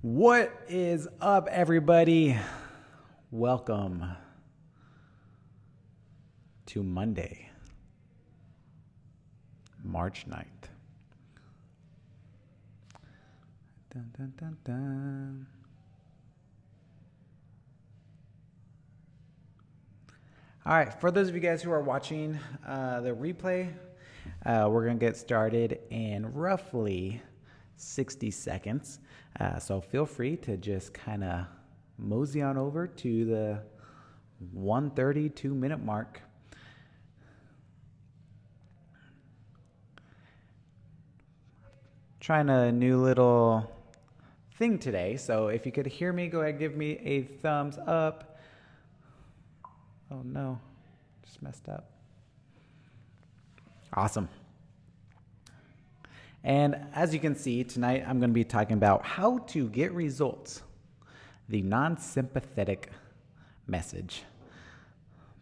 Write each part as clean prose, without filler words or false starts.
What is up, everybody? Welcome to Monday, March 9th. Dun, dun, dun, dun. All right, for those of you guys who are watching the replay, we're going to get started in roughly 60 seconds. So feel free to just kind of mosey on over to the 1:32 minute mark. Trying a new little thing today. So if you could hear me, go ahead and give me a thumbs up. Oh no, just messed up. Awesome. And as you can see, tonight I'm going to be talking about how to get results. The non-sympathetic message.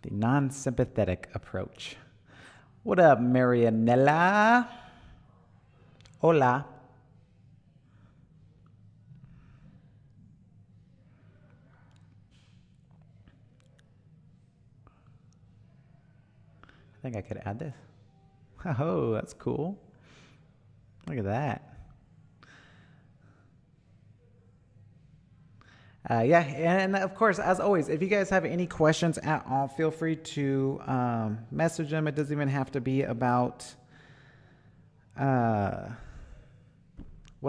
The non-sympathetic approach. What up, Marianella? Hola. I think I could add this. Oh, that's cool. Look at that. Yeah, and of course, as always, if you guys have any questions at all, feel free to message them. It doesn't even have to be about what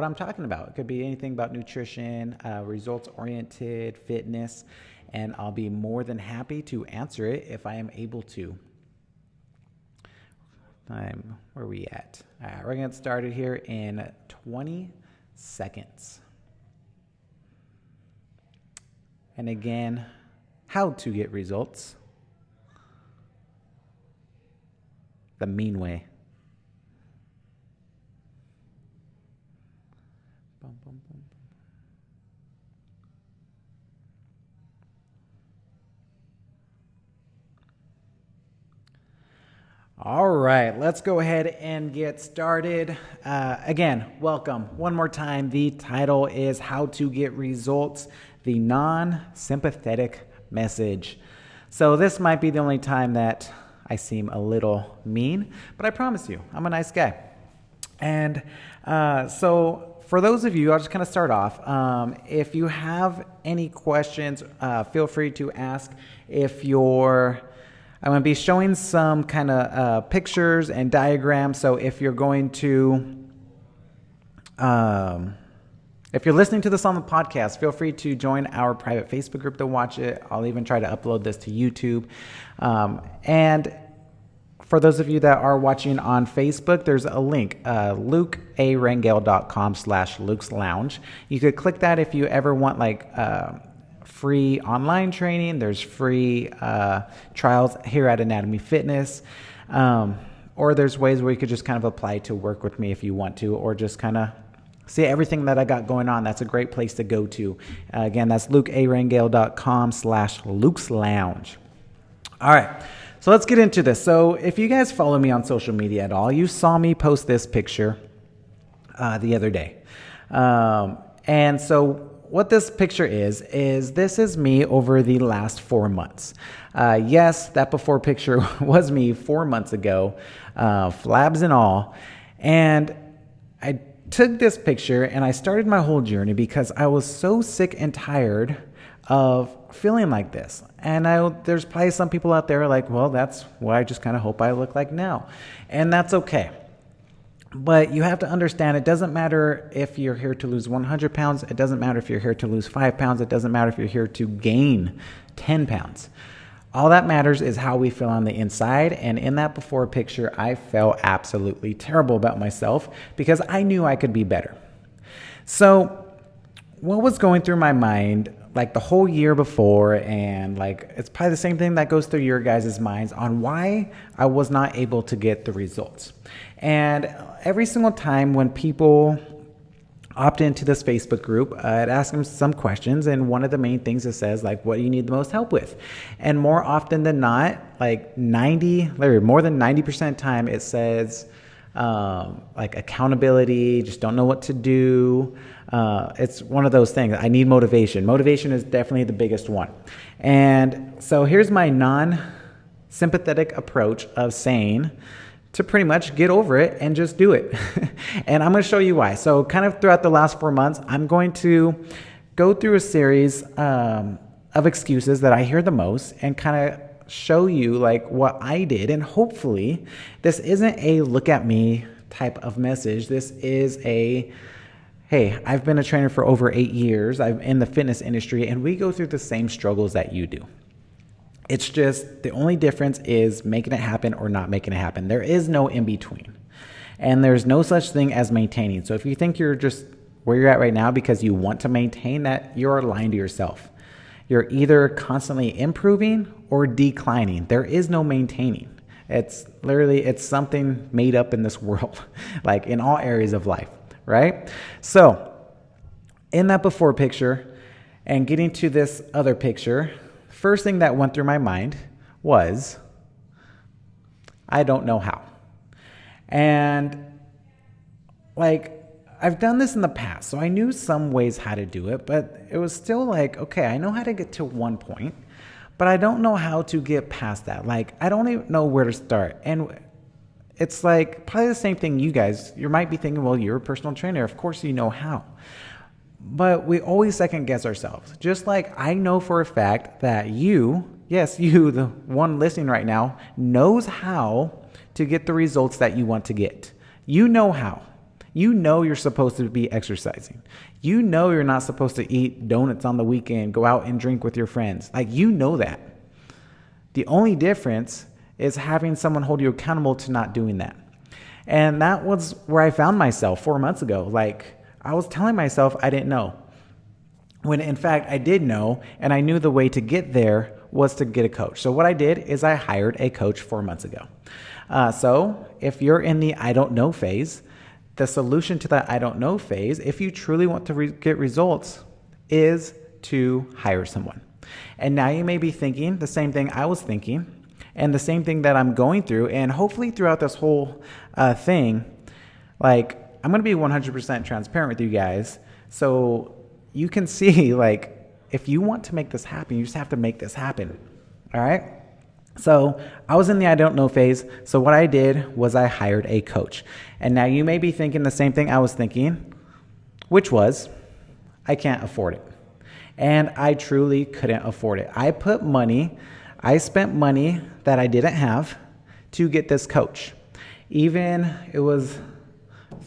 I'm talking about. It could be anything about nutrition, results-oriented fitness, and I'll be more than happy to answer it if I am able to. Where are we at? All right, we're going to get started here in 20 seconds. And again, how to get results the mean way. Bum, bum, bum. All right, let's go ahead and get started. Again, welcome. One more time, the title is How to Get Results, the Non-Sympathetic Message. So this might be the only time that I seem a little mean, but I promise you, I'm a nice guy. And so for those of you, I'll just kind of start off. If you have any questions, feel free to ask. I'm going to be showing some kind of pictures and diagrams. So if you're going to, if you're listening to this on the podcast, feel free to join our private Facebook group to watch it. I'll even try to upload this to YouTube. And for those of you that are watching on Facebook, there's a link, lukearangel.com/Luke's Lounge. You could click that if you ever want free online training. There's free trials here at Anatomy Fitness. Or there's ways where you could just kind of apply to work with me if you want to, or just kind of see everything that I got going on. That's a great place to go to. Again, that's lukearangel.com/Luke's Lounge. All right. So let's get into this. So if you guys follow me on social media at all, you saw me post this picture the other day. And so what this picture is this is me over the last 4 months. Yes, that before picture was me 4 months ago, flabs and all. And I took this picture and I started my whole journey because I was so sick and tired of feeling like this. And there's probably some people out there like, well, that's what I just kind of hope I look like now. And that's okay. But you have to understand, it doesn't matter if you're here to lose 100 pounds. It doesn't matter if you're here to lose 5 pounds. It doesn't matter if you're here to gain 10 pounds. All that matters is how we feel on the inside. And in that before picture, I felt absolutely terrible about myself because I knew I could be better. So what was going through my mind like the whole year before, and it's probably the same thing that goes through your guys' minds on why I was not able to get the results. And every single time when people opt into this Facebook group, I'd ask them some questions, and one of the main things it says, what do you need the most help with? And more often than not, more than 90% of the time, it says, like accountability, just don't know what to do. It's one of those things. I need motivation. Motivation is definitely the biggest one. And so here's my non-sympathetic approach of saying to pretty much get over it and just do it. And I'm going to show you why. So kind of throughout the last 4 months, I'm going to go through a series of excuses that I hear the most and kind of show you like what I did. And hopefully this isn't a look at me type of message. This is a, hey, I've been a trainer for over 8 years. I'm in the fitness industry and we go through the same struggles that you do. It's just the only difference is making it happen or not making it happen. There is no in between. And there's no such thing as maintaining. So if you think you're just where you're at right now because you want to maintain that, you're lying to yourself. You're either constantly improving or declining. There is no maintaining. It's literally, it's something made up in this world, like in all areas of life, right? So in that before picture and getting to this other picture, first thing that went through my mind was, I don't know how. And like, I've done this in the past, so I knew some ways how to do it, but it was still like, okay, I know how to get to one point, but I don't know how to get past that. Like, I don't even know where to start. And it's like probably the same thing you guys, you might be thinking, well, you're a personal trainer. Of course you know how. But we always second guess ourselves. Just like I know for a fact that you, yes, you, the one listening right now, knows how to get the results that you want to get. You know how. You know you're supposed to be exercising. You know you're not supposed to eat donuts on the weekend, go out and drink with your friends. Like, you know that. The only difference is having someone hold you accountable to not doing that. And that was where I found myself 4 months ago. Like, I was telling myself I didn't know, when in fact I did know, and I knew the way to get there was to get a coach. So what I did is I hired a coach 4 months ago. So if you're in the I don't know phase, the solution to that I don't know phase, if you truly want to get results, is to hire someone. And now you may be thinking the same thing I was thinking, and the same thing that I'm going through, and hopefully throughout this whole thing, like, I'm going to be 100% transparent with you guys, so you can see, like, if you want to make this happen, you just have to make this happen, all right? So I was in the I don't know phase, so what I did was I hired a coach. And now you may be thinking the same thing I was thinking, which was, I can't afford it. And I truly couldn't afford it. I spent money that I didn't have to get this coach. Even, it was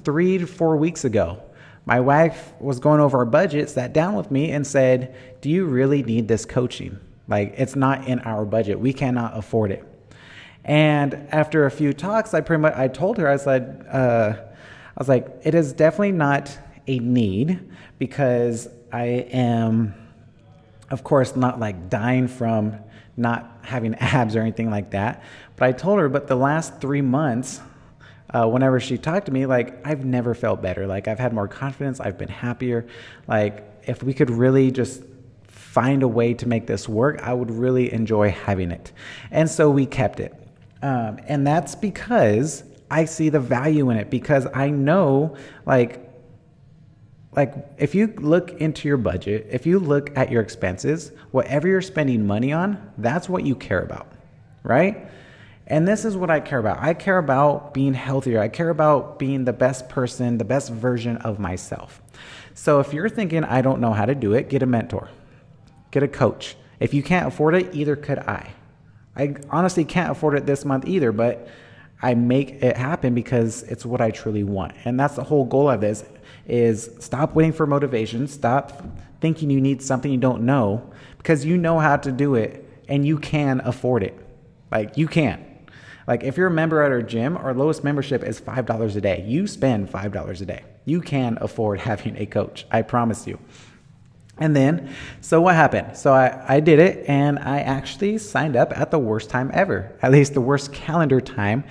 3 to 4 weeks ago, my wife was going over our budget, sat down with me and said, do you really need this coaching? Like, it's not in our budget. We cannot afford it. And after a few talks, I told her, I was like, it is definitely not a need, because I am, of course, not like dying from not having abs or anything like that. But I told her, but the last 3 months, whenever she talked to me, like, I've never felt better. Like, I've had more confidence. I've been happier. Like, if we could really just find a way to make this work, I would really enjoy having it. And so we kept it. And that's because I see the value in it, because I know, like if you look into your budget, if you look at your expenses, whatever you're spending money on, that's what you care about, right? And this is what I care about. I care about being healthier. I care about being the best person, the best version of myself. So if you're thinking, I don't know how to do it, get a mentor, get a coach. If you can't afford it, either could I. I honestly can't afford it this month either, but I make it happen because it's what I truly want. And that's the whole goal of this, is stop waiting for motivation. Stop thinking you need something you don't know, because you know how to do it and you can afford it. Like, you can. Like, if you're a member at our gym, our lowest membership is $5 a day. You spend $5 a day. You can afford having a coach. I promise you. And then, so what happened? So I did it, and I actually signed up at the worst time ever, at least the worst calendar time,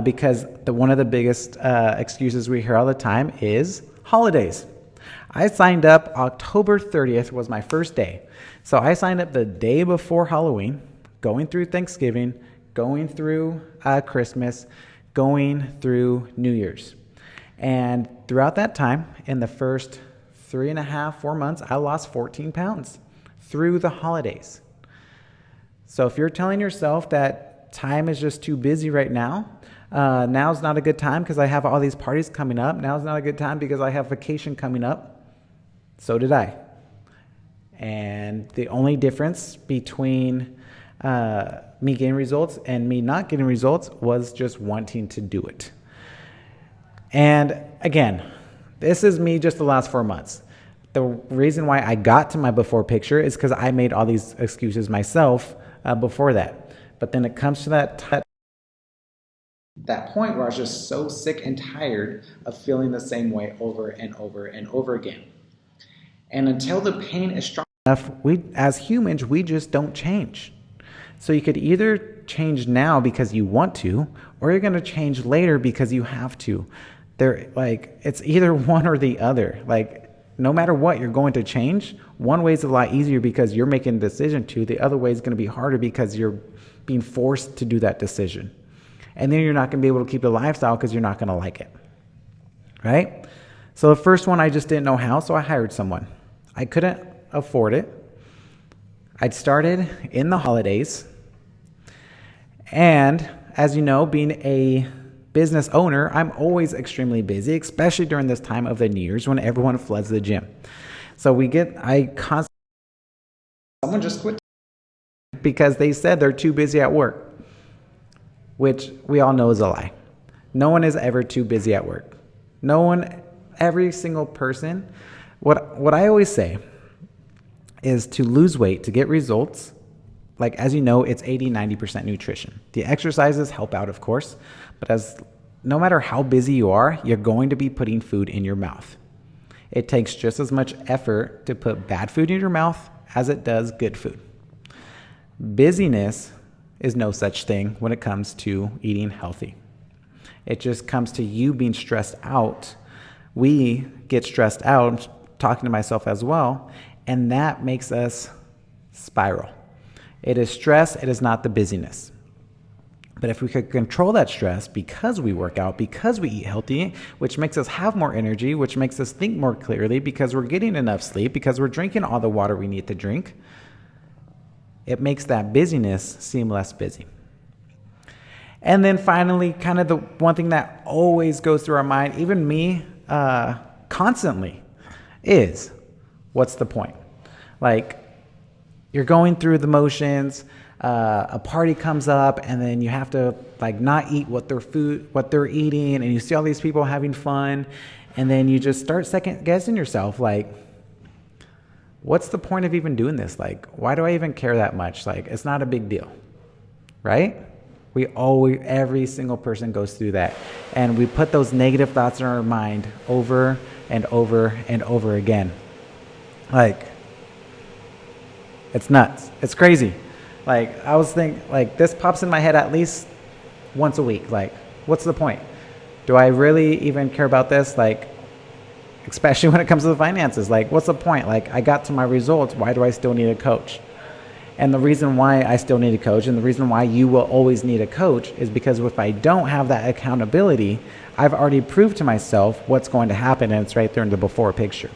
because one of the biggest excuses we hear all the time is holidays. I signed up October 30th was my first day. So I signed up the day before Halloween, going through Thanksgiving, going through Christmas, going through New Year's. And throughout that time, in the first 3.5, 4 months, I lost 14 pounds through the holidays. So if you're telling yourself that time is just too busy right now, now's not a good time because I have all these parties coming up. Now's not a good time because I have vacation coming up. So did I. And the only difference between me getting results and me not getting results was just wanting to do it. And again, this is me just the last 4 months. The reason why I got to my before picture is because I made all these excuses myself before that. But then it comes to that point where I was just so sick and tired of feeling the same way over and over and over again. And until the pain is strong enough, we as humans, we just don't change. So you could either change now because you want to, or you're going to change later because you have to. It's either one or the other. No matter what, you're going to change. One way is a lot easier because you're making a decision to. The other way is going to be harder because you're being forced to do that decision. And then you're not going to be able to keep the lifestyle because you're not going to like it. Right? So the first one, I just didn't know how, so I hired someone. I couldn't afford it. I'd started in the holidays. And as you know, being a business owner, I'm always extremely busy, especially during this time of the New Year's when everyone floods the gym. So someone just quit because they said they're too busy at work, which we all know is a lie. No one is ever too busy at work. Every single person. What I always say is to lose weight, to get results, as you know, it's 80-90% nutrition. The exercises help out, of course, but no matter how busy you are, you're going to be putting food in your mouth. It takes just as much effort to put bad food in your mouth as it does good food. Busyness is no such thing when it comes to eating healthy. It just comes to you being stressed out. We get stressed out, I'm talking to myself as well, and that makes us spiral. It is stress, it is not the busyness. But if we could control that stress because we work out, because we eat healthy, which makes us have more energy, which makes us think more clearly because we're getting enough sleep, because we're drinking all the water we need to drink, it makes that busyness seem less busy. And then finally, kind of the one thing that always goes through our mind, even me constantly, is what's the point? You're going through the motions, a party comes up, and then you have to not eat what they're eating, and you see all these people having fun, and then you just start second guessing yourself, what's the point of even doing this? Why do I even care that much? It's not a big deal, right? Every single person goes through that, and we put those negative thoughts in our mind over and over and over again. It's nuts. It's crazy. I was thinking, this pops in my head at least once a week. What's the point? Do I really even care about this? Especially when it comes to the finances. What's the point? I got to my results. Why do I still need a coach? And the reason why I still need a coach, and the reason why you will always need a coach, is because if I don't have that accountability, I've already proved to myself what's going to happen, and it's right there in the before picture.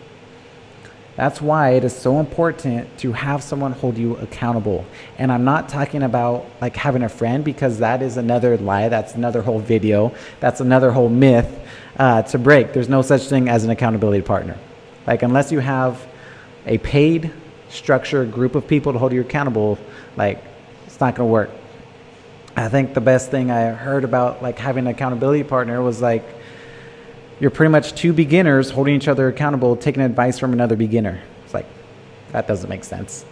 That's why it is so important to have someone hold you accountable. And I'm not talking about having a friend, because that is another lie. That's another whole video. That's another whole myth to break. There's no such thing as an accountability partner. Unless you have a paid structured group of people to hold you accountable, it's not going to work. I think the best thing I heard about having an accountability partner was you're pretty much two beginners holding each other accountable, taking advice from another beginner. It's that doesn't make sense.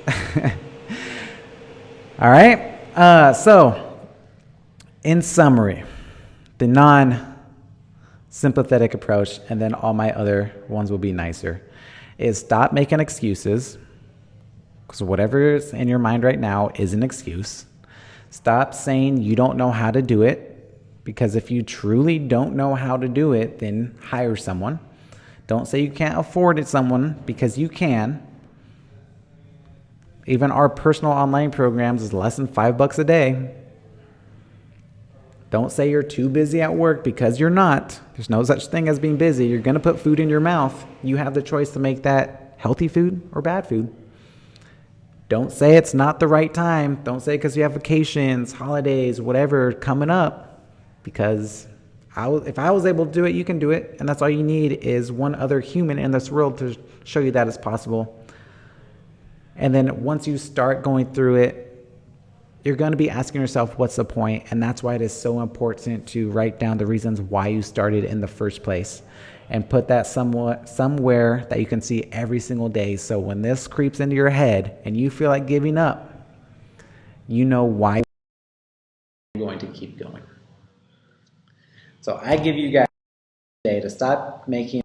All right. So, in summary, the non-sympathetic approach, and then all my other ones will be nicer, is stop making excuses, because whatever is in your mind right now is an excuse. Stop saying you don't know how to do it. Because if you truly don't know how to do it, then hire someone. Don't say you can't afford it, someone, because you can. Even our personal online programs is less than $5 a day. Don't say you're too busy at work, because you're not. There's no such thing as being busy. You're going to put food in your mouth. You have the choice to make that healthy food or bad food. Don't say it's not the right time. Don't say because you have vacations, holidays, whatever coming up, because if I was able to do it, you can do it. And that's all you need is one other human in this world to show you that it's possible. And then once you start going through it, you're going to be asking yourself, what's the point? And that's why it is so important to write down the reasons why you started in the first place, and put that somewhere that you can see every single day. So when this creeps into your head and you feel like giving up, you know why you're going to keep going. So I give you guys today to stop making,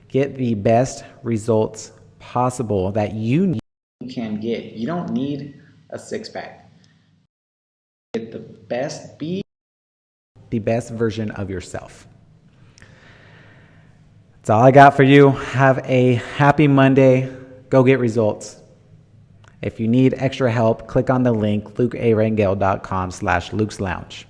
get the best results possible that you can get. You don't need a six-pack. Get the best, be the best version of yourself. That's all I got for you. Have a happy Monday. Go get results. If you need extra help, click on the link, lukearangel.com/Luke's Lounge.